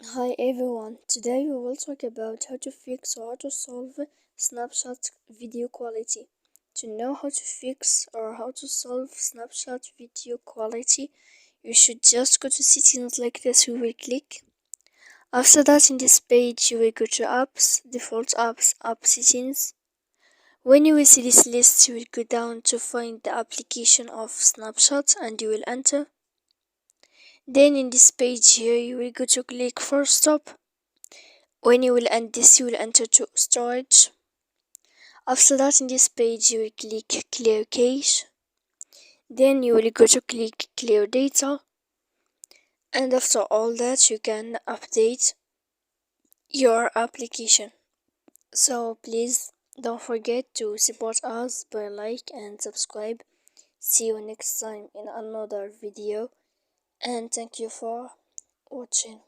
Hi everyone, today we will talk about how to fix or how to solve snapshot video quality. To know how to fix or how to solve snapshot video quality, you should just go to settings like this. We will click. After that, in this page, you will go to apps, default apps, app settings. When you will see this list, you will go down to find the application of snapshot and you will enter. Then in this page here, you will go to click for stop. When you will end this, you will enter to storage. After that, in this page, you will click clear cache. Then you will go to click clear data. And after all that, you can update your application. So please don't forget to support us by like and subscribe. See you next time in another video. And thank you for watching.